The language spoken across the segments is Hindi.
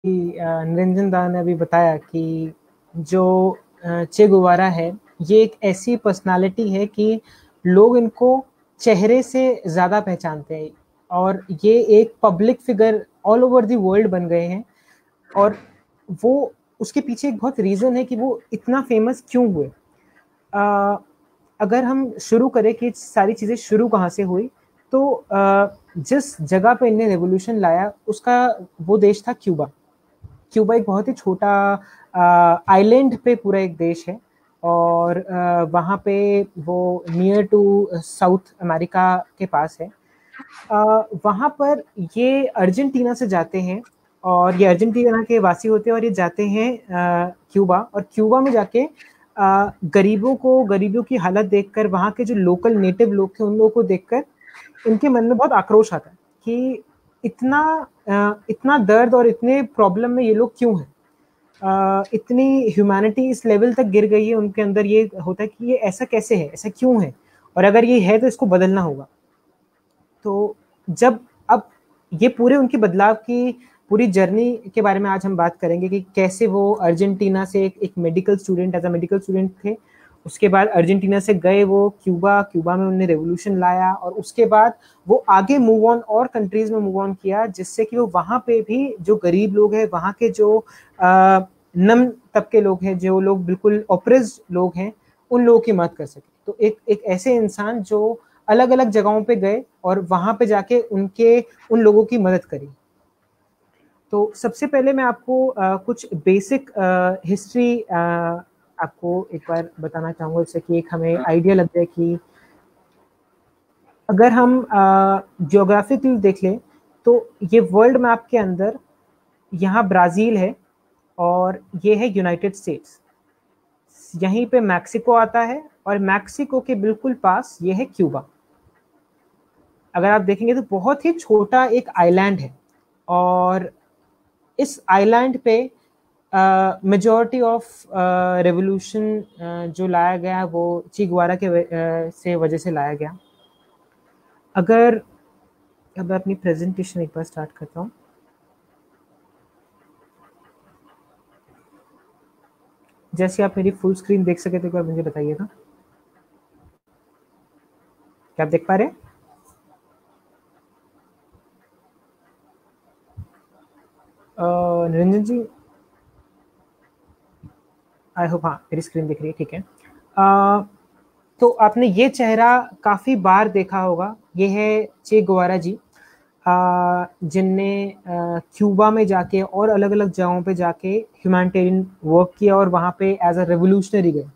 निरंजन दा ने अभी बताया कि जो चे गुवारा है, ये एक ऐसी पर्सनालिटी है कि लोग इनको चेहरे से ज़्यादा पहचानते हैं और ये एक public figure all over the world बन गए हैं। और वो उसके पीछे एक बहुत रीज़न है कि वो इतना फेमस क्यों हुए। अगर हम शुरू करें कि सारी चीज़ें शुरू कहाँ से हुई, तो जिस जगह पे इन्हें रेवोल्यूशन लाया उसका वो देश था क्यूबा। क्यूबा एक बहुत ही छोटा आइलैंड पे पूरा एक देश है और वहाँ पे वो नियर टू साउथ अमेरिका के पास है। वहाँ पर ये अर्जेंटीना से जाते हैं और ये अर्जेंटीना के वासी होते हैं और ये जाते हैं क्यूबा, और क्यूबा में जाके गरीबों की हालत देखकर, वहाँ के जो लोकल नेटिव लोग थे उन लोगों को देखकर इनके मन में बहुत आक्रोश आता है कि इतना दर्द और इतने प्रॉब्लम में ये लोग क्यों हैं। इतनी ह्यूमैनिटी इस लेवल तक गिर गई है उनके अंदर, ये होता है कि ये ऐसा कैसे है, ऐसा क्यों है, और अगर ये है तो इसको बदलना होगा। तो जब अब ये पूरे उनकी बदलाव की पूरी जर्नी के बारे में आज हम बात करेंगे कि कैसे वो अर्जेंटीना से एक medical student, as a medical student थे, उसके बाद अर्जेंटीना से गए वो क्यूबा में उन्होंने रेवोल्यूशन लाया और उसके बाद वो आगे मूव ऑन और कंट्रीज में मूव ऑन किया, जिससे कि वो वहाँ पे भी जो गरीब लोग हैं, वहाँ के जो नम तबके लोग हैं, जो लोग बिल्कुल ऑप्रेस्ड लोग हैं, उन लोगों की मदद कर सके। तो एक ऐसे इंसान जो अलग अलग जगहों पे गए और वहां पे जाके उन लोगों की मदद करी। तो सबसे पहले मैं आपको कुछ बेसिक हिस्ट्री आपको एक बार बताना चाहूंगा, जिससे कि एक हमें आइडिया लग जाए कि अगर हम ज्योग्राफिकली देख लें तो ये वर्ल्ड मैप के अंदर यहाँ ब्राज़ील है और ये है यूनाइटेड स्टेट्स, यहीं पे मैक्सिको आता है और मैक्सिको के बिल्कुल पास ये है क्यूबा। अगर आप देखेंगे तो बहुत ही छोटा एक आइलैंड है और इस आइलैंड पे मेजॉरिटी ऑफ रेवोल्यूशन जो लाया गया वो चे गुवेरा से वजह से लाया गया। अगर अब मैं अपनी प्रेजेंटेशन एक बार स्टार्ट करता हूँ। जैसे आप मेरी फुल स्क्रीन देख सके तो एक बार मुझे बताइएगा, क्या आप देख पा रहे हैं? निरंजन जी, आई होप हाँ मेरी स्क्रीन दिख रही है, ठीक है। तो आपने ये चेहरा काफ़ी बार देखा होगा, ये है चे गुवेरा जी, जिनने क्यूबा में जाके और अलग अलग जगहों पे जाके ह्यूमैनिटेरियन वर्क किया और वहाँ पे एज अ रेवोल्यूशनरी गए।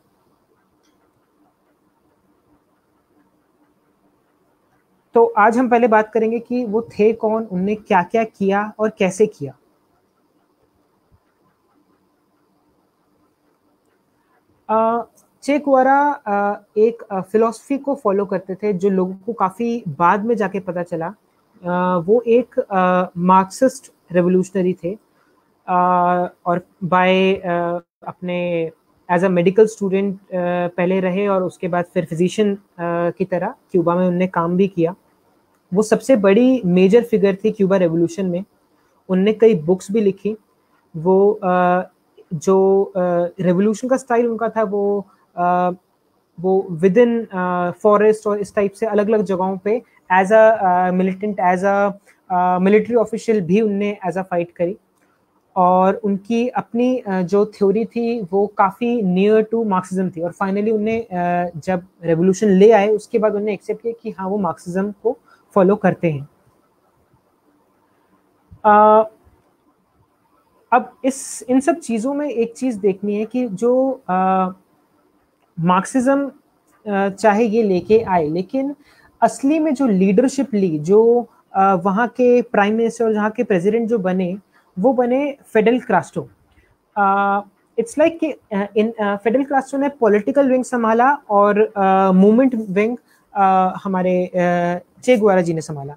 तो आज हम पहले बात करेंगे कि वो थे कौन, उनने क्या क्या किया और कैसे किया। चे गुवेरा एक फिलॉसफी को फॉलो करते थे जो लोगों को काफ़ी बाद में जाके पता चला। वो एक मार्क्सिस्ट रेवोल्यूशनरी थे और बाय अपने एज अ मेडिकल स्टूडेंट पहले रहे और उसके बाद फिर फिजिशियन की तरह क्यूबा में उनने काम भी किया। वो सबसे बड़ी मेजर फिगर थी क्यूबा रेवोल्यूशन में। उनने कई बुक्स भी लिखी। वो जो रेवोल्यूशन का स्टाइल उनका था वो विद इन फॉरेस्ट और इस टाइप से अलग अलग जगहों पे as a militant, as a military official भी उनने एज अ फाइट करी। और उनकी अपनी जो थ्योरी थी वो काफ़ी नियर टू मार्क्सिज्म थी और फाइनली उन्हें जब रेवोल्यूशन ले आए उसके बाद उन्हें एक्सेप्ट किया कि हाँ वो मार्क्सिज्म को फॉलो करते हैं। अब इन सब चीज़ों में एक चीज़ देखनी है कि जो मार्क्सिज्म चाहे ये लेके आए, लेकिन असली में जो लीडरशिप ली, जो वहाँ के प्राइम मिनिस्टर और जहाँ के प्रेसिडेंट जो बने, वो बने फेडल कास्ट्रो। इट्स लाइक कि इन फेडल कास्ट्रो ने पॉलिटिकल विंग संभाला और मूवमेंट विंग हमारे चे गुवेरा जी ने संभाला।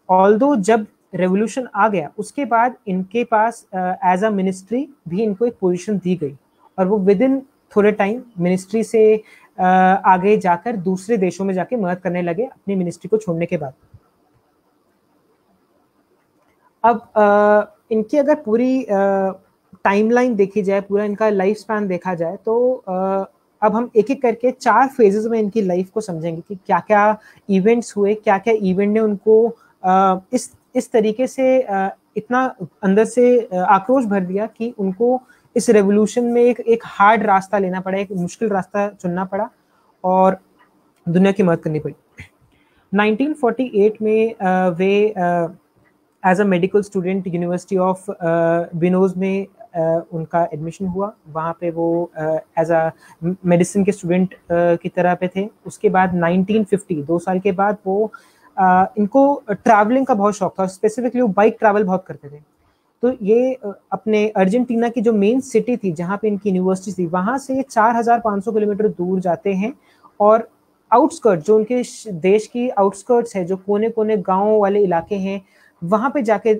ऑल्दो जब रेवोल्यूशन आ गया उसके बाद इनके पास एज अ मिनिस्ट्री भी इनको एक पोजीशन दी गई और वो विद इन थोड़े टाइम मिनिस्ट्री से आगे जाकर दूसरे देशों में जाके मदद करने लगे अपनी मिनिस्ट्री को छोड़ने के बाद। अब इनकी अगर पूरी टाइमलाइन देखी जाए, पूरा इनका लाइफ स्पैन देखा जाए, तो अब हम एक एक करके 4 फेजेस में इनकी लाइफ को समझेंगे कि क्या क्या इवेंट्स हुए, क्या क्या इवेंट ने उनको इस तरीके से इतना अंदर से आक्रोश भर दिया कि उनको इस रेवोल्यूशन में एक हार्ड रास्ता लेना पड़ा, एक मुश्किल रास्ता चुनना पड़ा और दुनिया की मदद करनी पड़ी। 1948 में वे as a medical student university of बिनोज में उनका एडमिशन हुआ। वहाँ पे वो एज अ मेडिसिन के स्टूडेंट की तरह पे थे। उसके बाद 1950 2 साल के बाद वो इनको ट्रैवलिंग का बहुत शौक था, स्पेसिफिकली वो बाइक ट्रैवल बहुत करते थे। तो ये अपने अर्जेंटीना की जो मेन सिटी थी जहाँ पे इनकी यूनिवर्सिटी थी, वहाँ से 4500 किलोमीटर दूर जाते हैं और आउटस्कर्ट, जो उनके देश की आउटस्कर्ट्स है, जो कोने कोने गाँव वाले इलाके हैं, वहाँ पे जाके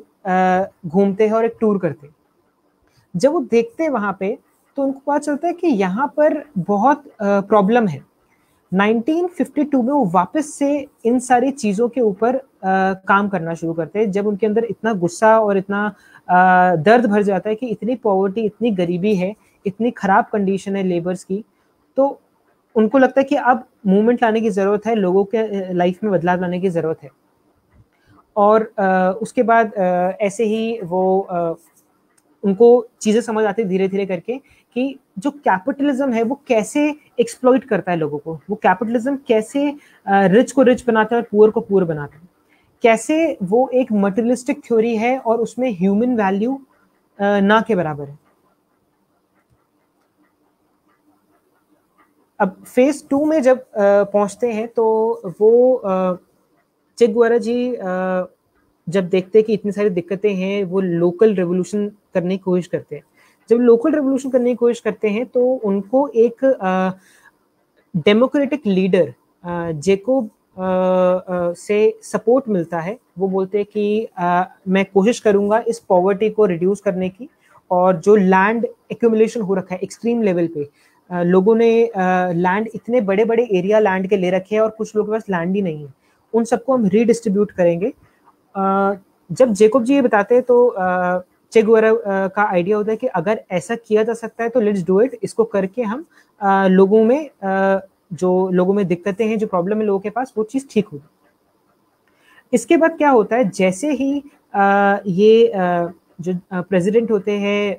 घूमते हैं और एक टूर करते हैं। जब वो देखते हैं वहाँ पे, तो उनको पता चलता है कि यहाँ पर बहुत प्रॉब्लम है। 1952 में वो वापस से इन सारी चीज़ों के ऊपर काम करना शुरू करते हैं, जब उनके अंदर इतना गुस्सा और इतना दर्द भर जाता है कि इतनी पॉवर्टी, इतनी गरीबी है, इतनी खराब कंडीशन है लेबर्स की, तो उनको लगता है कि अब मूवमेंट लाने की ज़रूरत है, लोगों के लाइफ में बदलाव लाने की ज़रूरत है। और उसके बाद ऐसे ही वो उनको चीज़ें समझ आती धीरे धीरे करके कि जो कैपिटलिज्म है वो कैसे एक्सप्लॉइट करता है लोगों को, वो कैपिटलिज्म कैसे रिच को रिच बनाता है और पुअर को पुअर बनाता है, कैसे वो एक मटेरियलिस्टिक थ्योरी है और उसमें ह्यूमन वैल्यू ना के बराबर है। अब फेज 2 में जब पहुंचते हैं तो वो चे गुवेरा जी जब देखते हैं कि इतनी सारी दिक्कतें हैं, वो लोकल रेवोल्यूशन करने की कोशिश करते हैं। जब लोकल रेवोल्यूशन करने की कोशिश करते हैं तो उनको एक डेमोक्रेटिक लीडर जेकोब से सपोर्ट मिलता है। वो बोलते हैं कि मैं कोशिश करूंगा इस पॉवर्टी को रिड्यूस करने की, और जो लैंड एक्यूमुलेशन हो रखा है एक्सट्रीम लेवल पे, लोगों ने लैंड इतने बड़े बड़े एरिया लैंड के ले रखे हैं और कुछ लोगों के पास लैंड ही नहीं है, उन सबको हम रीडिस्ट्रीब्यूट करेंगे। जब जेकोब जी ये बताते हैं तो चे गुवेरा का आइडिया होता है कि अगर ऐसा किया जा सकता है तो लेट्स डू इट। इसको करके हम लोगों में जो लोगों में दिक्कतें हैं, जो प्रॉब्लम है लोगों के पास, वो चीज़ ठीक होगी। इसके बाद क्या होता है, जैसे ही ये जो प्रेसिडेंट होते हैं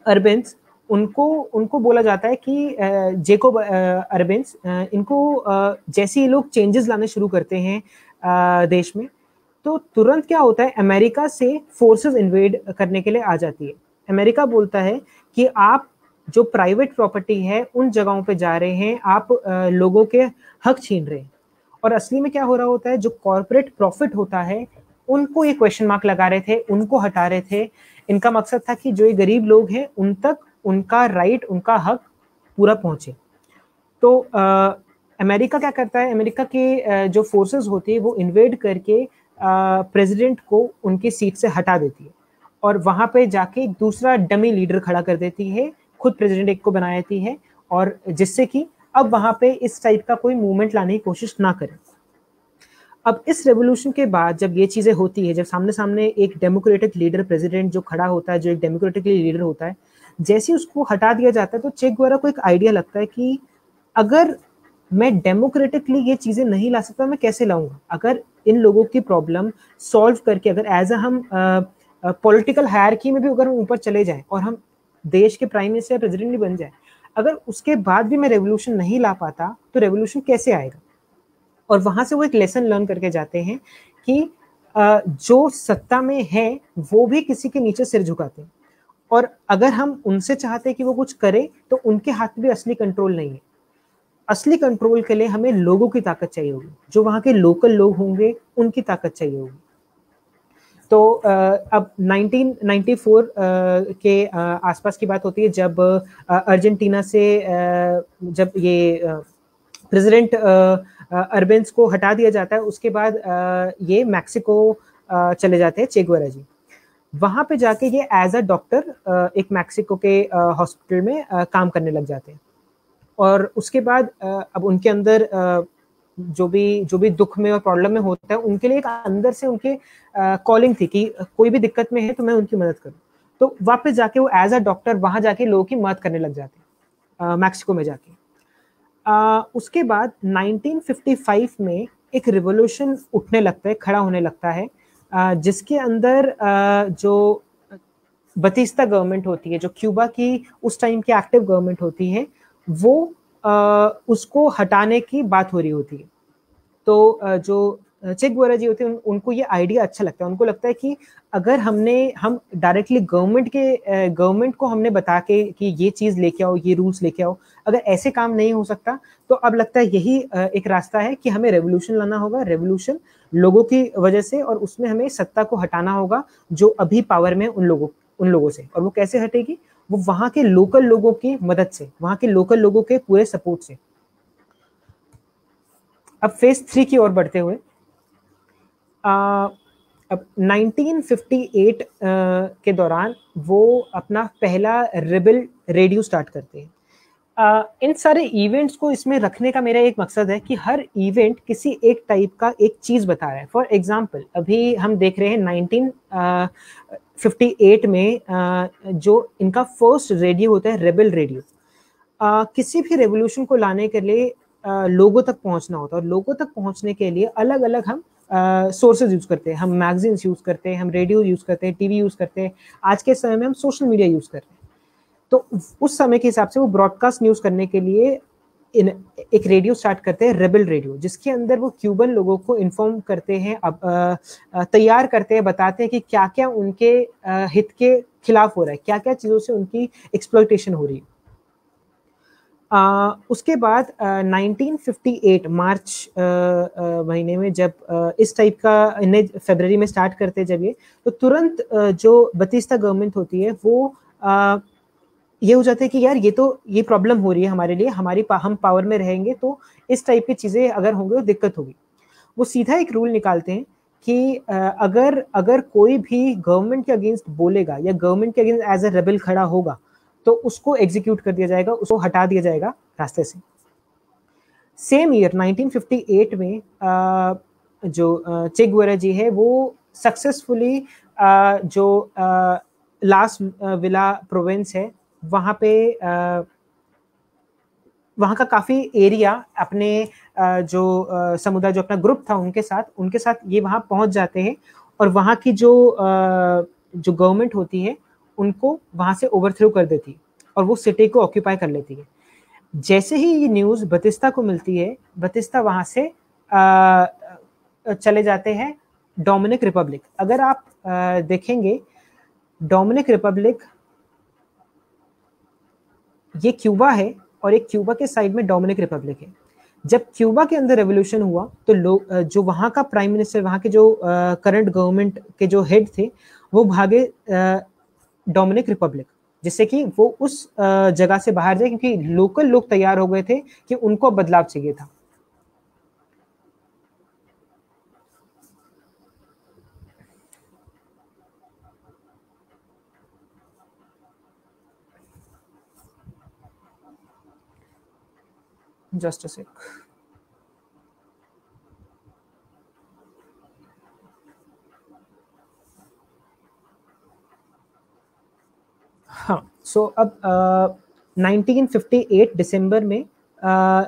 अर्बेंस, उनको बोला जाता है कि जेकोब अर्बेंस, इनको जैसे ही लोग चेंजेस लाने शुरू करते हैं देश में, तो तुरंत क्या होता है, अमेरिका से फोर्सेस इन्वेड करने के लिए आ जाती है। अमेरिका बोलता है कि आप जो प्राइवेट प्रॉपर्टी है उन जगहों पे जा रहे हैं, आप लोगों के हक छीन रहे हैं। और असली में क्या हो रहा होता है, जो कॉर्पोरेट प्रॉफिट होता है उनको ये क्वेश्चन मार्क लगा रहे थे, उनको हटा रहे थे। इनका मकसद था कि जो ये गरीब लोग हैं उन तक उनका राइट, उनका हक पूरा पहुंचे। तो अमेरिका क्या करता है, अमेरिका के जो फोर्सेस होती है वो इन्वेड करके प्रेसिडेंट को उनकी सीट से हटा देती है और वहां पे जाके एक दूसरा डमी लीडर खड़ा कर देती है, खुद प्रेसिडेंट एक को बना देती है, और जिससे कि अब वहां पे इस टाइप का कोई मूवमेंट लाने की कोशिश ना करें। अब इस रेवोल्यूशन के बाद जब ये चीजें होती है, जब सामने सामने एक डेमोक्रेटिक लीडर प्रेसिडेंट जो खड़ा होता है, जो एक डेमोक्रेटिकली लीडर होता है, जैसे उसको हटा दिया जाता है तो चे गुवेरा को एक आइडिया लगता है कि अगर मैं डेमोक्रेटिकली ये चीजें नहीं ला सकता, मैं कैसे लाऊंगा? अगर इन लोगों की प्रॉब्लम सॉल्व करके, अगर एज अ हम पॉलिटिकल हायरार्की में भी अगर हम ऊपर चले जाएं और हम देश के प्राइम मिनिस्टर या प्रेसिडेंट भी बन जाए, अगर उसके बाद भी मैं रेवोल्यूशन नहीं ला पाता तो रेवोल्यूशन कैसे आएगा? और वहां से वो एक लेसन लर्न करके जाते हैं कि जो सत्ता में है वो भी किसी के नीचे सिर झुकाते हैं, और अगर हम उनसे चाहते हैं कि वो कुछ करे तो उनके हाथ में असली कंट्रोल नहीं है। असली कंट्रोल के लिए हमें लोगों की ताकत चाहिए होगी, जो वहां के लोकल लोग होंगे उनकी ताकत चाहिए होगी। तो अब 1994 के आसपास की बात होती है, जब अर्जेंटीना से जब ये प्रेसिडेंट अर्बेंस को हटा दिया जाता है, उसके बाद ये मैक्सिको चले जाते हैं चे गुवेरा जी। वहां पे जाके ये एज अ डॉक्टर एक मैक्सिको के हॉस्पिटल में काम करने लग जाते हैं। और उसके बाद अब उनके अंदर जो भी दुख में और प्रॉब्लम में होता है, उनके लिए एक अंदर से उनके कॉलिंग थी कि कोई भी दिक्कत में है तो मैं उनकी मदद करूं। तो वापस जाके वो एज अ डॉक्टर वहां जाके लोगों की मदद करने लग जाते मैक्सिको में जाके। उसके बाद 1955 में एक रिवॉल्यूशन उठने लगता है, खड़ा होने लगता है, जिसके अंदर जो बतिस्ता गवर्नमेंट होती है, जो क्यूबा की उस टाइम की एक्टिव गवर्नमेंट होती है, वो उसको हटाने की बात हो रही होती है। तो जो चे गुवेरा जी होते हैं, उनको ये आइडिया अच्छा लगता है। उनको लगता है कि अगर हम डायरेक्टली गवर्नमेंट को हमने बता के कि ये चीज लेके आओ, ये रूल्स लेके आओ, अगर ऐसे काम नहीं हो सकता, तो अब लगता है यही एक रास्ता है कि हमें रेवोल्यूशन लाना होगा, रेवोल्यूशन लोगों की वजह से, और उसमें हमें सत्ता को हटाना होगा जो अभी पावर में उन लोगों से। और वो कैसे हटेगी? वो वहां के लोकल लोगों की मदद से, वहां के लोकल लोगों के पूरे सपोर्ट से। अब फेज 3 की ओर बढ़ते हुए, अब 1958 के दौरान वो अपना पहला रेबल रेडियो स्टार्ट करते हैं। इन सारे इवेंट्स को इसमें रखने का मेरा एक मकसद है कि हर इवेंट किसी एक टाइप का एक चीज बता रहा है। फॉर एग्जाम्पल, अभी हम देख रहे हैं 1958 में जो इनका फर्स्ट रेडियो होता है, रेबल रेडियो। किसी भी रेवोल्यूशन को लाने के लिए लोगों तक पहुंचना होता है, और लोगों तक पहुंचने के लिए अलग अलग हम सोर्सेज यूज करते हैं। हम मैगजीन्स यूज करते हैं, हम रेडियो यूज करते हैं, टीवी यूज करते हैं, आज के समय में हम सोशल मीडिया यूज कर रहे हैं। तो उस समय के हिसाब से वो ब्रॉडकास्ट न्यूज करने के लिए एक रेडियो स्टार्ट करते हैं, रेबल रेडियो, जिसके अंदर वो क्यूबन लोगों को इन्फॉर्म करते हैं, तैयार करते हैं, बताते हैं कि क्या क्या उनके हित के खिलाफ हो रहा है, क्या क्या चीजों से उनकी एक्सप्लॉयटेशन हो रही है। उसके बाद 1958 मार्च महीने में जब इस टाइप का इन्हें फरवरी में स्टार्ट करते जब तो तुरंत जो बतिस्ता गवर्नमेंट होती है वो ये हो जाते हैं कि यार ये प्रॉब्लम हो रही है हमारे लिए, हम पावर में रहेंगे तो इस टाइप की चीजें अगर होंगी तो दिक्कत होगी। वो सीधा एक रूल निकालते हैं कि अगर कोई भी गवर्नमेंट के अगेंस्ट बोलेगा या गवर्नमेंट के अगेंस्ट एज ए रेबल खड़ा होगा तो उसको एग्जीक्यूट कर दिया जाएगा, उसको हटा दिया जाएगा रास्ते से। सेम ईयर 1958 में जो चे गुवेरा जी है वो सक्सेसफुली जो लास विला प्रोविंस है वहां पे वहां का काफी एरिया अपने जो समुदाय, जो अपना ग्रुप था उनके साथ ये वहां पहुंच जाते हैं, और वहां की जो गवर्नमेंट होती है उनको वहां से ओवरथ्रो कर देती है और वो सिटी को ऑक्यूपाई कर लेती है। जैसे ही ये न्यूज बतिस्ता को मिलती है, बतिस्ता वहां से चले जाते हैं डोमिनिक रिपब्लिक। अगर आप देखेंगे डोमिनिक रिपब्लिक, ये क्यूबा है और एक क्यूबा के साइड में डोमिनिक रिपब्लिक है। जब क्यूबा के अंदर रेवोल्यूशन हुआ तो लोग जो वहां का प्राइम मिनिस्टर, वहां के जो करंट गवर्नमेंट के जो हेड थे, वो भागे डोमिनिक रिपब्लिक, जिससे कि वो उस जगह से बाहर जाए, क्योंकि लोकल लोग तैयार हो गए थे कि उनको बदलाव चाहिए था। जस्ट अ सेक। हाँ, सो अब 1958 दिसंबर में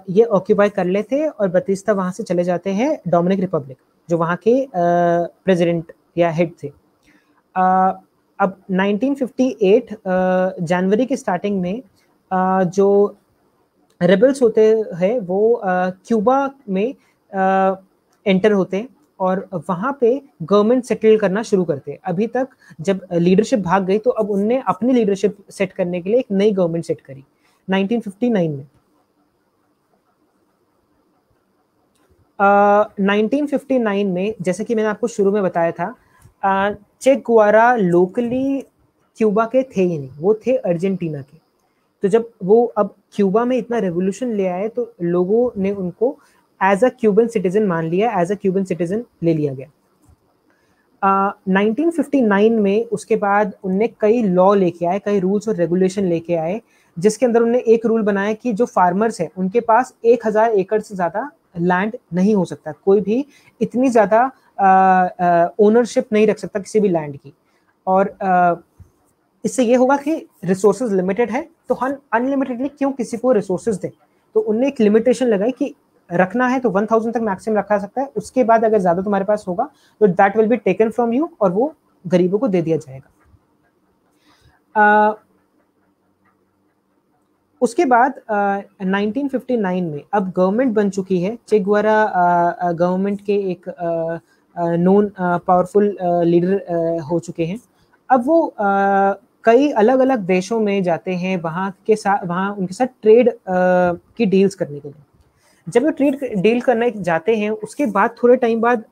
ये ऑक्यूपाई कर लेते और बतिस्ता वहां से चले जाते हैं डोमिनिक रिपब्लिक, जो वहां के प्रेसिडेंट या हेड थे। अब 1958 जनवरी की स्टार्टिंग में जो रेबल्स होते हैं वो क्यूबा में एंटर होते हैं और वहां पे गवर्नमेंट सेटल करना शुरू करते हैं। अभी तक जब लीडरशिप भाग गई तो अब उनने अपनी लीडरशिप सेट करने के लिए एक नई गवर्नमेंट सेट करी 1959 में। 1959 में, जैसे कि मैंने आपको शुरू में बताया था, चे गुवेरा लोकली क्यूबा के थे ही नहीं, वो थे अर्जेंटीना के। तो जब वो अब क्यूबा में इतना रेवोल्यूशन ले आए तो लोगों ने उनको एज अ क्यूबन सिटीजन मान लिया, एज अ क्यूबन सिटीजन ले लिया गया। 1959 में उसके बाद उनने कई लॉ लेके आए, कई रूल्स और रेगुलेशन लेके आए, जिसके अंदर उन्होंने एक रूल बनाया कि जो फार्मर्स है उनके पास 1000 एकड़ से ज्यादा लैंड नहीं हो सकता, कोई भी इतनी ज़्यादा ओनरशिप नहीं रख सकता किसी भी लैंड की। और इससे ये होगा कि रिसोर्सेज लिमिटेड है, तो हम अनलिमिटेडली क्यों किसी को रिसोर्सेज दें। तो उनने एक लिमिटेशन लगाई कि रखना है तो 1000 तक मैक्सिमम रखा सकता है, उसके बाद अगर ज्यादा तुम्हारे पास होगा तो that will be taken from you और वो गरीबों को दे दिया जाएगा। उसके बाद 1959 में अब गवर्नमेंट बन चुकी है, चे गुवेरा गवर्नमेंट के एक नोन पावरफुल लीडर हो चुके हैं। अब वो कई अलग अलग देशों में जाते हैं, वहाँ उनके साथ ट्रेड की डील्स करने के लिए। जब वो ट्रेड डील करने जाते हैं, उसके बाद थोड़े टाइम बाद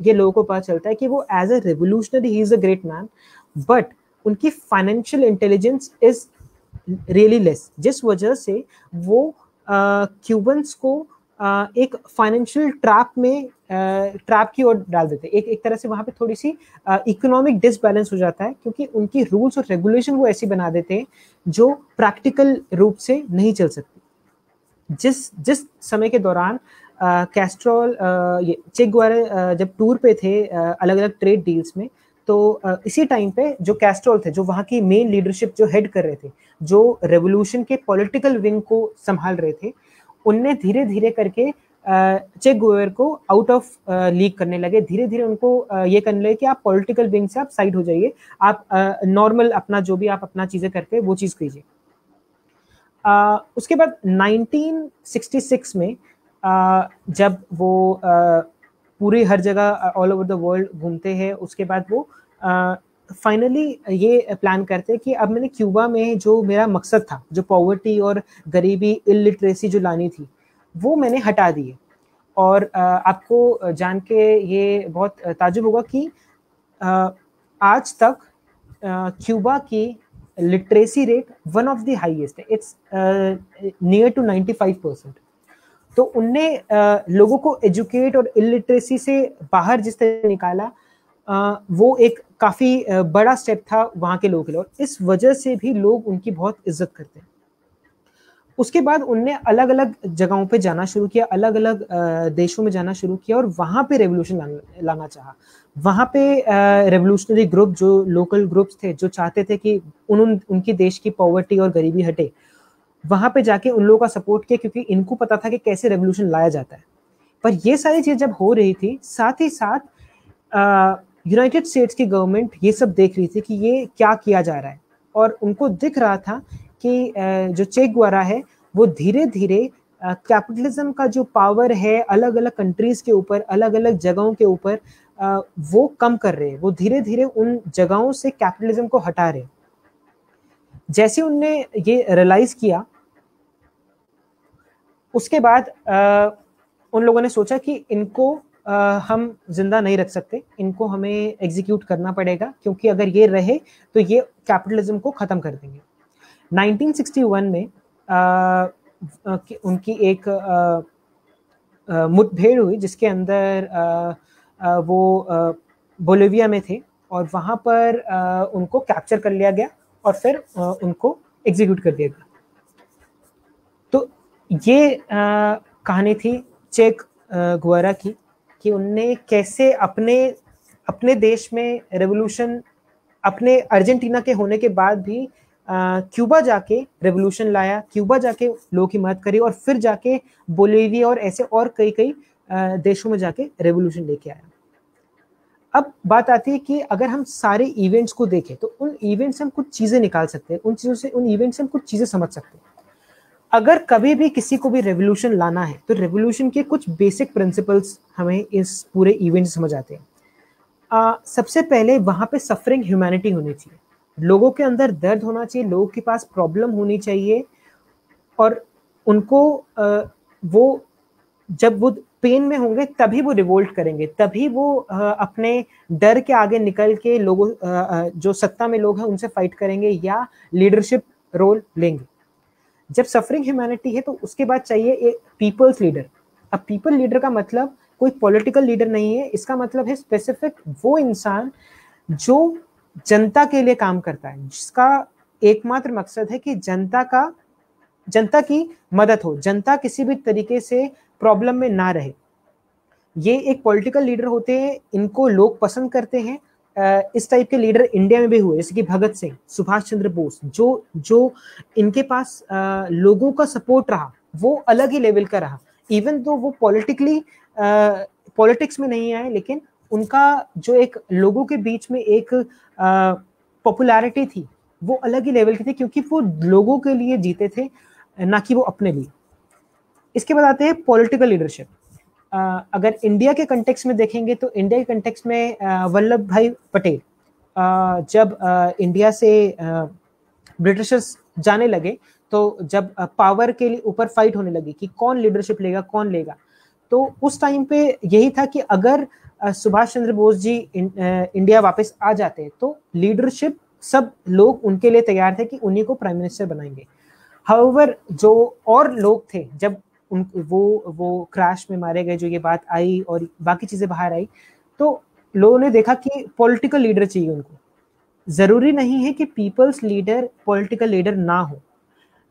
ये लोगों को पता चलता है कि वो as a revolutionary he is a great man, but उनकी financial intelligence is really less, जिस वजह से वो क्यूबन्स को एक फाइनेंशियल ट्रैप की ओर डाल देते। एक तरह से वहां पे थोड़ी सी इकोनॉमिक डिसबैलेंस हो जाता है, क्योंकि उनकी रूल्स और रेगुलेशन वो ऐसी बना देते हैं जो प्रैक्टिकल रूप से नहीं चल सकती। जिस समय के दौरान कैस्ट्रोल चे गुवेरा जब टूर पे थे अलग अलग ट्रेड डील्स में, तो इसी टाइम पे जो कैस्ट्रोल थे, जो वहाँ की मेन लीडरशिप जो हेड कर रहे थे, जो रेवोल्यूशन के पॉलिटिकल विंग को संभाल रहे थे, उनने धीरे धीरे करके चे गुवेरा को आउट ऑफ लीग करने लगे। धीरे धीरे उनको ये करने लगे कि आप पॉलिटिकल विंग से आप साइड हो जाइए, आप नॉर्मल अपना जो भी आप अपना चीजें करते हैं वो चीज कीजिए। उसके बाद 1966 में जब वो पूरी हर जगह ऑल ओवर द वर्ल्ड घूमते हैं, उसके बाद वो फाइनली ये प्लान करते हैं कि अब मैंने क्यूबा में जो मेरा मकसद था, जो पॉवर्टी और गरीबी इलिटरेसी जो लानी थी, वो मैंने हटा दी है। और आपको जान के ये बहुत ताजुब होगा कि आज तक क्यूबा की literacy rate one of the highest है, इट्स नियर टू 95%। तो उनने लोगों को एजुकेट और इलिटरेसी से बाहर जिस तरह निकाला, वो एक काफी बड़ा स्टेप था वहां के लोगों के लिए, और इस वजह से भी लोग उनकी बहुत इज्जत करते हैं। उसके बाद उनने अलग अलग जगहों पे जाना शुरू किया, अलग अलग देशों में जाना शुरू किया, और वहां पे रेवोल्यूशन लाना चाहा। वहां पे रेवोल्यूशनरी ग्रुप, जो लोकल ग्रुप्स थे, जो चाहते थे कि उनकी देश की पॉवर्टी और गरीबी हटे, वहां पे जाके उन लोगों का सपोर्ट किया, क्योंकि इनको पता था कि कैसे रेवोल्यूशन लाया जाता है। पर ये सारी चीज जब हो रही थी, साथ ही साथ यूनाइटेड स्टेट्स की गवर्नमेंट ये सब देख रही थी कि ये क्या किया जा रहा है, और उनको दिख रहा था कि जो चे गुवेरा है वो धीरे धीरे कैपिटलिज्म का जो पावर है अलग अलग कंट्रीज के ऊपर, अलग अलग जगहों के ऊपर, वो कम कर रहे हैं। वो धीरे धीरे उन जगहों से कैपिटलिज्म को हटा रहे। जैसे उनने ये रियलाइज किया, उसके बाद उन लोगों ने सोचा कि इनको हम जिंदा नहीं रख सकते, इनको हमें एग्जीक्यूट करना पड़ेगा, क्योंकि अगर ये रहे तो ये कैपिटलिज्म को खत्म कर देंगे। 1961 में उनकी एक मुठभेड़ हुई, जिसके अंदर वो बोलिविया में थे, और वहां पर उनको कैप्चर कर लिया गया और फिर उनको एग्जीक्यूट कर दिया गया। तो ये कहानी थी चे गुवेरा की, कि उनने कैसे अपने देश में रेवोल्यूशन, अपने अर्जेंटीना के होने के बाद भी क्यूबा जाके रेवोल्यूशन लाया, क्यूबा जाके लोगों की मदद करी, और फिर जाके बोलिविया और ऐसे और कई देशों में जाके रेवोल्यूशन लेके आया। अब बात आती है कि अगर हम सारे इवेंट्स को देखें तो उन इवेंट से हम कुछ चीजें निकाल सकते हैं, उन इवेंट से हम कुछ चीजें समझ सकते हैं। अगर कभी भी किसी को भी रेवोल्यूशन लाना है तो रेवोल्यूशन के कुछ बेसिक प्रिंसिपल्स हमें इस पूरे इवेंट से समझ आते हैं। सबसे पहले वहां पे सफरिंग ह्यूमैनिटी होनी चाहिए, लोगों के अंदर दर्द होना चाहिए, लोगों के पास प्रॉब्लम होनी चाहिए, और उनको वो जब वो पेन में होंगे तभी वो रिवोल्ट करेंगे, तभी वो अपने डर के आगे निकल के लोगों जो सत्ता में लोग हैं उनसे फाइट करेंगे या लीडरशिप रोल लेंगे। जब सफरिंग ह्यूमैनिटी है तो उसके बाद चाहिए एक पीपल्स लीडर। अब पीपल लीडर का मतलब कोई पॉलिटिकल लीडर नहीं है, इसका मतलब है स्पेसिफिक वो इंसान जो जनता के लिए काम करता है, जिसका एकमात्र मकसद है कि जनता की मदद हो, जनता किसी भी तरीके से प्रॉब्लम में ना रहे। ये एक पॉलिटिकल लीडर होते हैं, इनको लोग पसंद करते हैं। इस टाइप के लीडर इंडिया में भी हुए, जैसे कि भगत सिंह, सुभाष चंद्र बोस, जो जो इनके पास लोगों का सपोर्ट रहा वो अलग ही लेवल का रहा। इवन तो वो पॉलिटिक्स में नहीं आए, लेकिन उनका जो एक लोगों के बीच में एक पॉपुलैरिटी थी वो अलग ही लेवल की थी, क्योंकि वो लोगों के लिए जीते थे, ना कि वो अपने लिए। इसके बाद आते हैं पॉलिटिकल लीडरशिप। अगर इंडिया के कंटेक्स्ट में देखेंगे तो इंडिया के कंटेक्स्ट में वल्लभ भाई पटेल जब इंडिया से ब्रिटिशर्स जाने लगे, तो जब पावर के लिए ऊपर फाइट होने लगी कि कौन लीडरशिप लेगा कौन लेगा, तो उस टाइम पे यही था कि अगर सुभाष चंद्र बोस जी इंडिया वापस आ जाते तो लीडरशिप सब लोग उनके लिए तैयार थे कि उन्हीं को प्राइम मिनिस्टर बनाएंगे। हाउएवर जो और लोग थे, जब वो क्रैश में मारे गए, जो ये बात आई और बाकी चीजें बाहर आई, तो लोगों ने देखा कि पॉलिटिकल लीडर चाहिए उनको। जरूरी नहीं है कि पीपल्स लीडर पॉलिटिकल लीडर ना हो।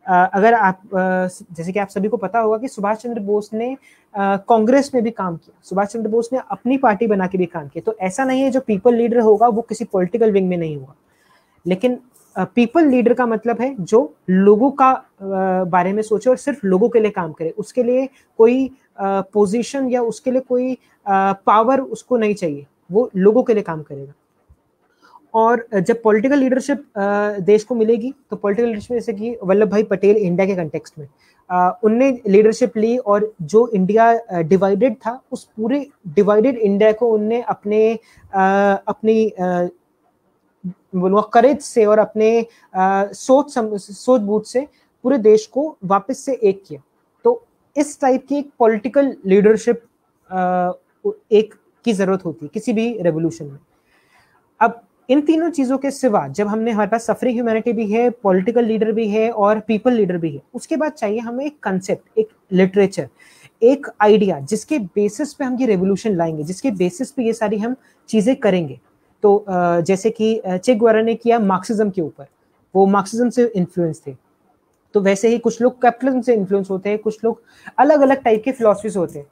अगर आप जैसे कि आप सभी को पता होगा कि सुभाष चंद्र बोस ने कांग्रेस में भी काम किया, सुभाष चंद्र बोस ने अपनी पार्टी बना के भी काम किया। तो ऐसा नहीं है जो पीपल लीडर होगा वो किसी पॉलिटिकल विंग में नहीं होगा, लेकिन पीपल लीडर का मतलब है जो लोगों का बारे में सोचे और सिर्फ लोगों के लिए काम करे। उसके लिए कोई पोजीशन या उसके लिए कोई पावर उसको नहीं चाहिए, वो लोगों के लिए काम करेगा। और जब पॉलिटिकल लीडरशिप देश को मिलेगी, तो पॉलिटिकल लीडरशिप जैसे कि वल्लभ भाई पटेल इंडिया के कंटेक्स्ट में उनने लीडरशिप ली, और जो इंडिया डिवाइडेड था उस पूरे डिवाइडेड इंडिया को उनने अपनी बोलूँगा करेज से और अपने सोच बूझ से पूरे देश को वापस से एक किया। तो इस टाइप की एक पॉलिटिकल लीडरशिप एक की जरूरत होती है किसी भी रेवोल्यूशन में। अब इन तीनों चीजों के सिवा जब हमारे पास सफरिंग ह्यूमैनिटी भी है, पॉलिटिकल लीडर भी है और पीपल लीडर भी है, उसके बाद चाहिए हमें एक कंसेप्ट, एक लिटरेचर, एक आइडिया जिसके बेसिस पे हम ये रेवोल्यूशन लाएंगे, जिसके बेसिस पे ये सारी हम चीजें करेंगे। तो जैसे कि चे गुवेरा ने किया मार्क्सिज्म के ऊपर, वो मार्क्सिज्म से इन्फ्लुएंस थे। तो वैसे ही कुछ लोग कैपिटलिज्म से इन्फ्लुएंस होते हैं, कुछ लोग अलग अलग टाइप के फिलोसफीज होते हैं।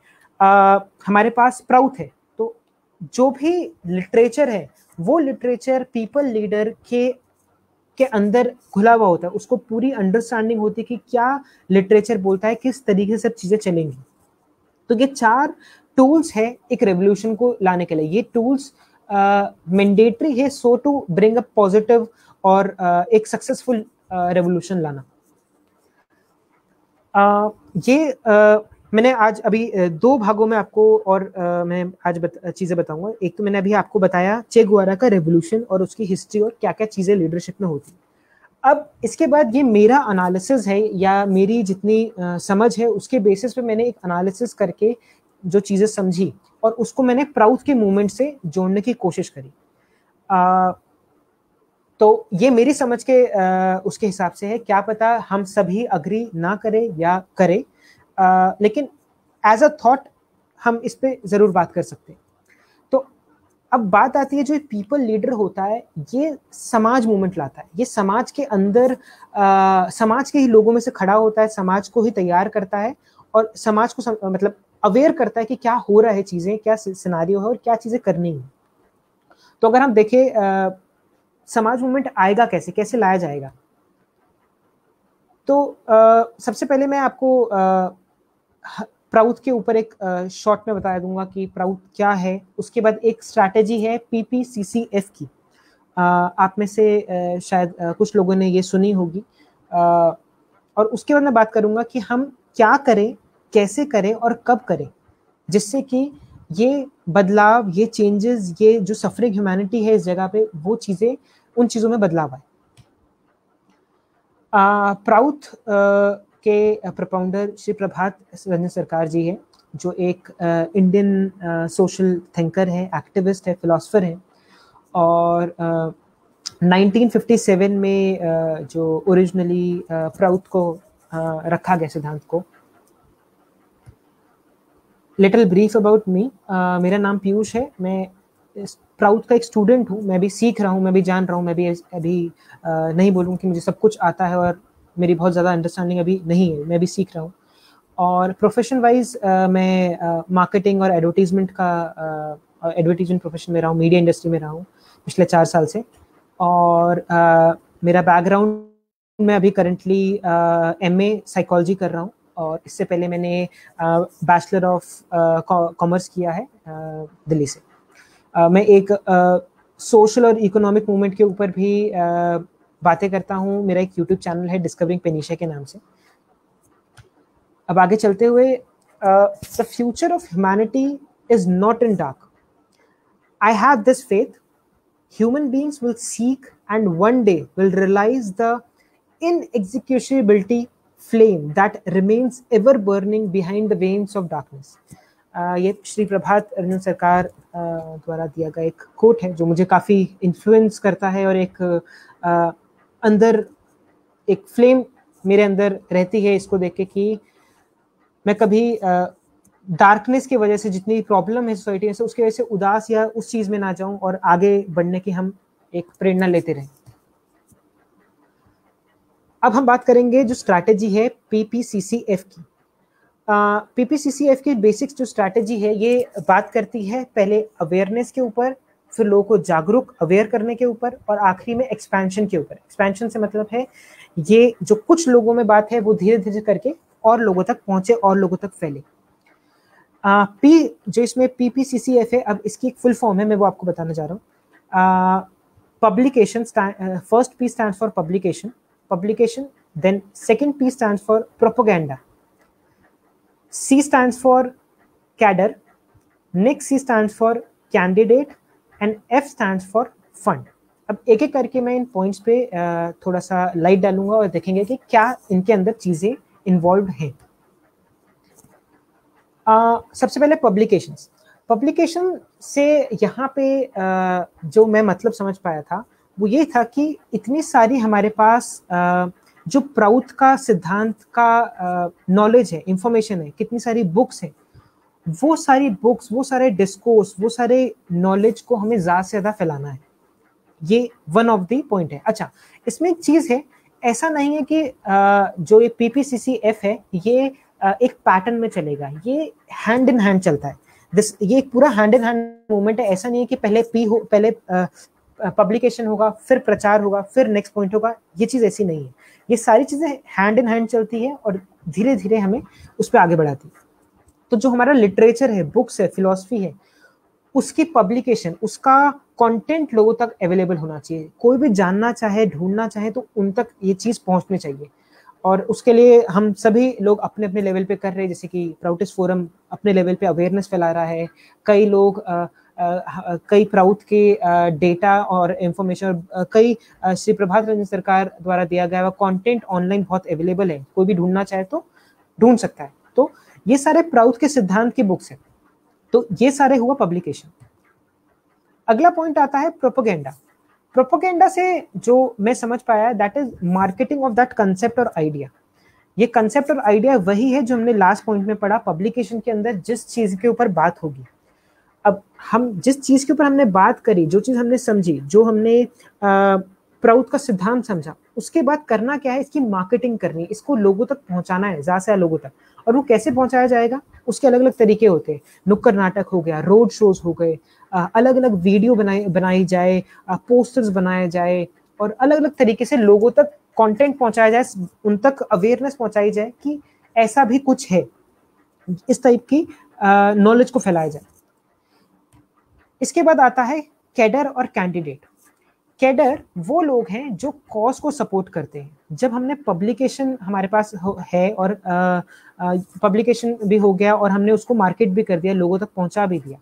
हमारे पास प्राउथ है, तो जो भी लिटरेचर है वो लिटरेचर पीपल लीडर के अंदर घुला हुआ होता है, उसको पूरी अंडरस्टैंडिंग होती है कि क्या लिटरेचर बोलता है, किस तरीके से सब चीजें चलेंगी। तो ये 4 टूल्स है एक रेवोल्यूशन को लाने के लिए। ये टूल्स मैंडेटरी है सो टू ब्रिंग अ पॉजिटिव और एक सक्सेसफुल रेवोल्यूशन लाना। मैंने आज अभी 2 भागों में आपको और मैं आज चीजें बताऊंगा। एक तो मैंने अभी आपको बताया चे गुवेरा का रेवोल्यूशन और उसकी हिस्ट्री और क्या क्या चीजें लीडरशिप में होती। अब इसके बाद ये मेरा एनालिसिस है या मेरी जितनी समझ है उसके बेसिस पे मैंने एक एनालिसिस करके जो चीजें समझी और उसको मैंने प्राउथ के मूवमेंट से जोड़ने की कोशिश करी। तो ये मेरी समझ के उसके हिसाब से है। क्या पता हम सभी अग्री ना करें या करें, लेकिन एज अ थॉट हम इस पे जरूर बात कर सकते हैं। तो अब बात आती है जो पीपल लीडर होता है, ये समाज मूवमेंट लाता है। ये समाज के अंदर समाज के ही लोगों में से खड़ा होता है, समाज को ही तैयार करता है और समाज को मतलब अवेयर करता है कि क्या हो रहा है, चीजें क्या सिनारियो है और क्या चीजें करनी है। तो अगर हम देखें समाज मूवमेंट आएगा कैसे, कैसे लाया जाएगा, तो सबसे पहले मैं आपको प्राउथ के ऊपर एक शॉर्ट में बता दूंगा कि प्राउथ क्या है। उसके बाद एक स्ट्रैटेजी है PPCCF की, आप में से शायद कुछ लोगों ने ये सुनी होगी, और उसके बाद मैं बात करूंगा कि हम क्या करें, कैसे करें और कब करें, जिससे कि ये बदलाव, ये चेंजेस, ये जो सफरिंग ह्यूमैनिटी है इस जगह पे, वो चीजें, उन चीजों में बदलाव आए। प्राउथ के प्रोपाउंडर श्री प्रभात रंजन सरकार जी है, जो एक इंडियन सोशल थिंकर है, एक्टिविस्ट है, फिलोसफर है। और 1957 में जो ओरिजिनली प्राउथ को रखा गया सिद्धांत को। लिटिल ब्रीफ अबाउट मी, मेरा नाम पीयूष है, मैं प्राउथ का एक स्टूडेंट हूँ, मैं भी सीख रहा हूँ, मैं भी जान रहा हूँ, मैं भी अभी नहीं बोलूँ कि मुझे सब कुछ आता है और मेरी बहुत ज़्यादा अंडरस्टैंडिंग अभी नहीं है, मैं भी सीख रहा हूँ। और प्रोफेशन वाइज मैं मार्केटिंग और एडवर्टीजमेंट प्रोफेशन में रहा हूँ, मीडिया इंडस्ट्री में रहा हूँ पिछले 4 साल से। और मेरा बैकग्राउंड, मैं अभी करंटली MA साइकोलॉजी कर रहा हूँ, और इससे पहले मैंने बैचलर ऑफ कॉमर्स किया है दिल्ली से। मैं एक सोशल और इकोनॉमिक मूवमेंट के ऊपर भी बातें करता हूँ। मेरा एक यूट्यूब चैनल है डिस्कवरिंग पेनिशा के नाम से। अब आगे चलते हुए, the future of humanity is not in dark. I have this faith, human beings will seek and one day will realize the inextinguishability flame that remains ever burning behind the veins of darkness. ये श्री प्रभात रंजन सरकार द्वारा दिया गया एक कोट है जो मुझे काफ़ी इन्फ्लुएंस करता है, और एक अंदर एक फ्लेम मेरे अंदर रहती है इसको देख के कि मैं कभी डार्कनेस की वजह से जितनी प्रॉब्लम है सोसाइटी में से उसकी वजह से उदास या उस चीज में ना जाऊं, और आगे बढ़ने की हम एक प्रेरणा लेते रहें। अब हम बात करेंगे जो स्ट्रैटेजी है PPCCF की। PPCCF की बेसिक्स जो स्ट्रैटेजी है ये बात करती है पहले अवेयरनेस के ऊपर, फिर लोगों को जागरूक अवेयर करने के ऊपर, और आखिरी में एक्सपेंशन के ऊपर। एक्सपेंशन से मतलब है ये जो कुछ लोगों में बात है वो धीरे धीरे करके और लोगों तक पहुंचे और लोगों तक फैले। जो इसमें PPCCF है, अब इसकी एक फुल फॉर्म है, मैं वो आपको बताना चाह रहा हूँ। Publication, first P stands for publication, then second P stands for propaganda, C stands for cadre, next C stands for candidate, and F stands for fund. अब एक एक करके मैं इन पॉइंट्स पे थोड़ा सा लाइट डालूंगा और देखेंगे कि क्या इनके अंदर चीजें इन्वॉल्व हैं। सबसे पहले पब्लिकेशन से यहाँ पे जो मैं मतलब समझ पाया था वो ये था कि इतनी सारी हमारे पास जो प्राउथ का सिद्धांत का नॉलेज है, इंफॉर्मेशन है, कितनी सारी बुक्स हैं, वो सारी बुक्स, वो सारे डिस्कोर्स, वो सारे नॉलेज को हमें ज़्यादा से ज़्यादा फैलाना है। ये वन ऑफ द पॉइंट है। अच्छा, इसमें एक चीज़ है, ऐसा नहीं है कि जो ये PPCCF है ये एक पैटर्न में चलेगा, ये हैंड इन हैंड चलता है। ये एक पूरा हैंड इन हैंड मूवमेंट है। ऐसा नहीं है कि पहले पब्लिकेशन होगा, फिर प्रचार होगा, फिर नेक्स्ट पॉइंट होगा। ये चीज़ ऐसी नहीं है। ये सारी चीज़ें हैंड इन हैंड चलती है और धीरे धीरे हमें उस पर आगे बढ़ाती है। तो जो हमारा लिटरेचर है, बुक्स है, फिलॉसफी है, उसकी पब्लिकेशन, उसका कंटेंट लोगों तक अवेलेबल होना चाहिए। कोई भी जानना चाहे, ढूंढना चाहे तो उन तक ये चीज़ पहुंचनी चाहिए। और उसके लिए हम सभी लोग अपने अपने लेवल पे कर रहे हैं, जैसे कि प्राउटिस्ट फोरम अपने लेवल पे अवेयरनेस फैला रहा है। कई लोग कई प्राउथ के डेटा और इंफॉर्मेशन, कई श्री प्रभात रंजन सरकार द्वारा दिया गया हुआ कंटेंट ऑनलाइन बहुत अवेलेबल है, कोई भी ढूंढना चाहे तो ढूंढ सकता है। तो ये सारे प्राउथ के सिद्धांत की बुक्स है। तो ये सारे हुआ पब्लिकेशन। अगला पॉइंट आता है प्रोपेगेंडा से जो मैं समझ पाया, that is marketing of that concept और आइडिया। ये कंसेप्ट और आइडिया वही है जो हमने लास्ट पॉइंट में पढ़ा, पब्लिकेशन के अंदर जिस चीज के ऊपर बात होगी। अब हम जिस चीज के ऊपर हमने बात करी, जो चीज हमने समझी, जो हमने प्राउथ का सिद्धांत समझा, उसके बाद करना क्या है, इसकी मार्केटिंग करनी है, इसको लोगों तक पहुंचाना है, ज्यादा से ज्यादा लोगों तक। और वो कैसे पहुंचाया जाएगा, उसके अलग अलग तरीके होते हैं। नुक्कड़ नाटक हो गया, रोड शोज हो गए, अलग अलग वीडियो बनाई जाए, पोस्टर्स बनाए जाए, और अलग अलग तरीके से लोगों तक कंटेंट पहुंचाया जाए, उन तक अवेयरनेस पहुंचाई जाए कि ऐसा भी कुछ है, इस टाइप की नॉलेज को फैलाया जाए। इसके बाद आता है कैडर और कैंडिडेट। कैडर वो लोग हैं जो कॉज को सपोर्ट करते हैं। जब हमने पब्लिकेशन हमारे पास है और पब्लिकेशन भी हो गया और हमने उसको मार्केट भी कर दिया, लोगों तक पहुंचा भी दिया,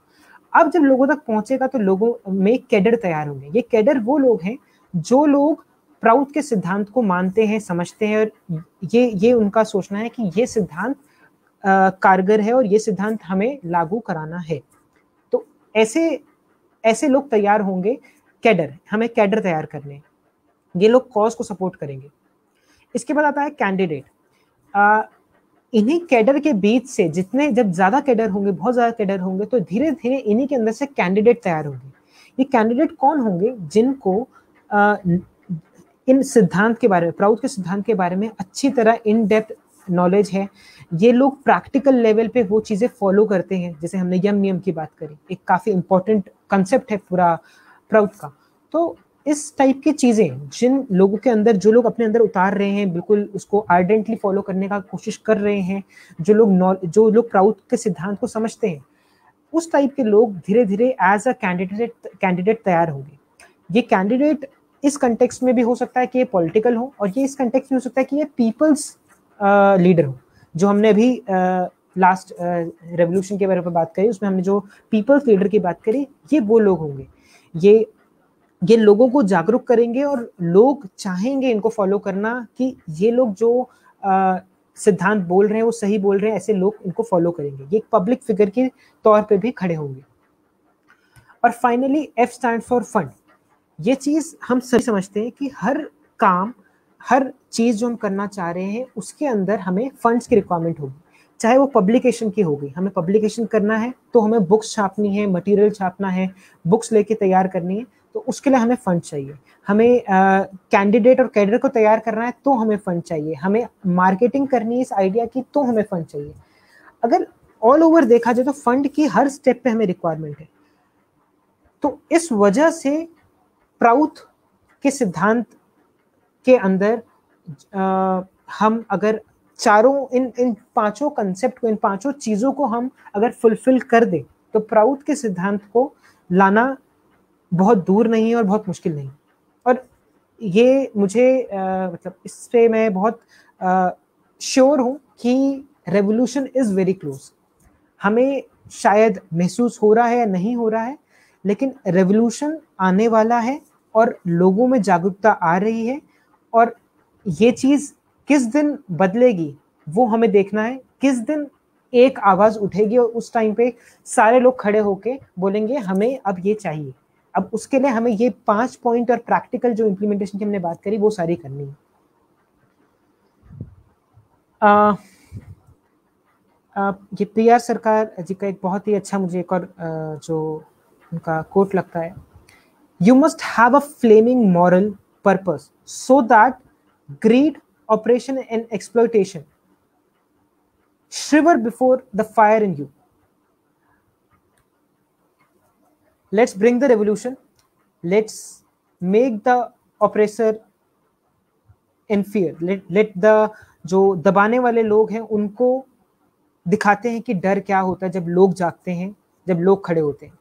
अब जब लोगों तक पहुंचेगा तो लोगों में कैडर तैयार होंगे। ये कैडर वो लोग हैं जो लोग प्राउथ के सिद्धांत को मानते हैं, समझते हैं, और ये उनका सोचना है कि ये सिद्धांत कारगर है और ये सिद्धांत हमें लागू कराना है। तो ऐसे लोग तैयार होंगे। कैडर, हमें कैडर तैयार करने, ये लोग कॉज को सपोर्ट करेंगे। इसके बाद आता है कैंडिडेट। इन्हीं कैडर के बीच से जब ज्यादा कैडर होंगे, बहुत ज्यादा कैडर होंगे, तो धीरे धीरे इन्हीं के अंदर से कैंडिडेट तैयार होंगे। ये कैंडिडेट कौन होंगे? जिनको इन सिद्धांत के बारे में, प्राउथ के सिद्धांत के बारे में अच्छी तरह इन डेप्थ नॉलेज है, ये लोग प्रैक्टिकल लेवल पे वो चीज़ें फॉलो करते हैं। जैसे हमने यम नियम की बात करी, एक काफ़ी इंपॉर्टेंट कंसेप्ट है पूरा प्राउड का। तो इस टाइप की चीज़ें जिन लोगों के अंदर, जो लोग अपने अंदर उतार रहे हैं, बिल्कुल उसको आर्डेंटली फॉलो करने का कोशिश कर रहे हैं, जो लोग प्राउड के सिद्धांत को समझते हैं, उस टाइप के लोग धीरे धीरे एज अ कैंडिडेट तैयार होंगे। ये कैंडिडेट इस कंटेक्स्ट में भी हो सकता है कि ये पॉलिटिकल हो, और ये इस कंटेक्स्ट में हो सकता है कि ये पीपल्स लीडर हो। जो हमने अभी लास्ट रेवोल्यूशन के बारे में बात करी, उसमें हमने जो पीपल्स लीडर की बात करी, ये वो लोग होंगे। ये लोगों को जागरूक करेंगे और लोग चाहेंगे इनको फॉलो करना कि ये लोग जो सिद्धांत बोल रहे हैं वो सही बोल रहे हैं, ऐसे लोग इनको फॉलो करेंगे। ये एक पब्लिक फिगर के तौर पे भी खड़े होंगे। और finally F stand for fund. ये चीज हम सभी समझते हैं कि हर काम, हर चीज जो हम करना चाह रहे हैं उसके अंदर हमें फंड्स की रिक्वायरमेंट होगी। चाहे वो पब्लिकेशन की होगी, हमें पब्लिकेशन करना है तो हमें बुक्स छापनी है, मटेरियल छापना है, बुक्स लेके तैयार करनी है, तो उसके लिए हमें फंड चाहिए। हमें कैंडिडेट और कैडर को तैयार करना है तो हमें फंड चाहिए। हमें मार्केटिंग करनी है इस आइडिया की तो हमें फंड चाहिए। अगर ऑल ओवर देखा जाए तो फंड की हर स्टेप पे हमें रिक्वायरमेंट है। तो इस वजह से प्राउथ के सिद्धांत के अंदर हम अगर चारों इन पांचों कंसेप्ट को, इन पांचों चीजों को हम अगर फुलफिल कर दे, तो प्राउथ के सिद्धांत को लाना बहुत दूर नहीं है और बहुत मुश्किल नहीं। और ये मुझे मतलब इससे मैं बहुत श्योर हूं कि रेवोल्यूशन इज वेरी क्लोज। हमें शायद महसूस हो रहा है या नहीं हो रहा है, लेकिन रेवोल्यूशन आने वाला है और लोगों में जागरूकता आ रही है। और ये चीज किस दिन बदलेगी वो हमें देखना है। किस दिन एक आवाज उठेगी और उस टाइम पे सारे लोग खड़े होके बोलेंगे हमें अब ये चाहिए। अब उसके लिए हमें ये 5 पॉइंट और प्रैक्टिकल जो इम्प्लीमेंटेशन की हमने बात करी वो सारी करनी है। ये पीआर सरकार जी का एक बहुत ही अच्छा मुझे एक और जो उनका कोट लगता है, you must have a Fleming moral purpose so that greed, oppression and exploitation shiver before the fire in you. Let's bring the revolution. Let's make the oppressor in fear. Let the जो दबाने वाले लोग हैं उनको दिखाते हैं कि डर क्या होता है जब लोग जागते हैं, जब लोग खड़े होते हैं।